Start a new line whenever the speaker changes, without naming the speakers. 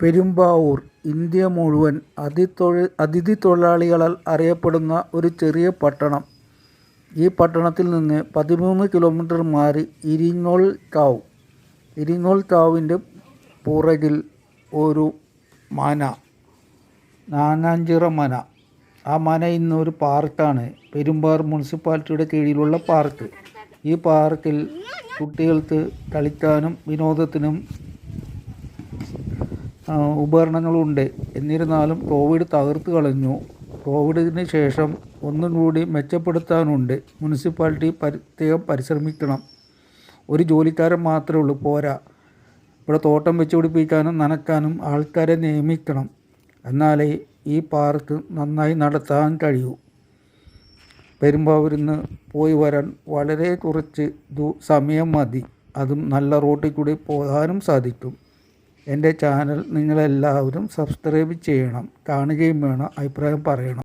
Perumbavoor India മുഴുവൻ അതിഥി തൊഴിലാളികളാൽ അറിയപ്പെടുന്ന ഒരു ചെറിയ പട്ടണം. ഈ പട്ടണത്തിൽ നിന്ന് 13 കിലോമീറ്റർ മാറി ഇരിങ്ങോൾ കാവിൻ്റെ പുറകിൽ ഒരു മന, നാനാഞ്ചിറ മന. ആ മന ഇന്നൊരു പാർക്കാണ്. പെരുമ്പാവൂർ മുനിസിപ്പാലിറ്റിയുടെ കീഴിലുള്ള പാർക്ക്. ഈ പാർക്കിൽ കുട്ടികൾക്ക് കളിക്കാനും വിനോദത്തിനും ഉപകരണങ്ങളുണ്ട്. എന്നിരുന്നാലും കോവിഡ് തകർത്ത് കളഞ്ഞു. കോവിഡിന് ശേഷം ഒന്നും കൂടി മെച്ചപ്പെടുത്താനുണ്ട്. മുനിസിപ്പാലിറ്റി പ്രത്യേകം പരിശ്രമിക്കണം. ഒരു ജോലിക്കാരൻ മാത്രമേ ഉള്ളൂ, പോരാ. ഇവിടെ തോട്ടം വെച്ച് പിടിപ്പിക്കാനും നനയ്ക്കാനും ആൾക്കാരെ നിയമിക്കണം. എന്നാലേ ഈ പാർക്ക് നന്നായി നടത്താൻ കഴിയൂ. പെരുമ്പാവൂരിൽ നിന്ന് പോയി വരാൻ വളരെ കുറച്ച് സമയം മതി. അതും നല്ല റോട്ടിൽ കൂടി പോകാനും സാധിക്കും. എൻ്റെ ചാനൽ നിങ്ങളെല്ലാവരും സബ്സ്ക്രൈബ് ചെയ്യണം, കാണുകയും വേണം, അഭിപ്രായം പറയണം.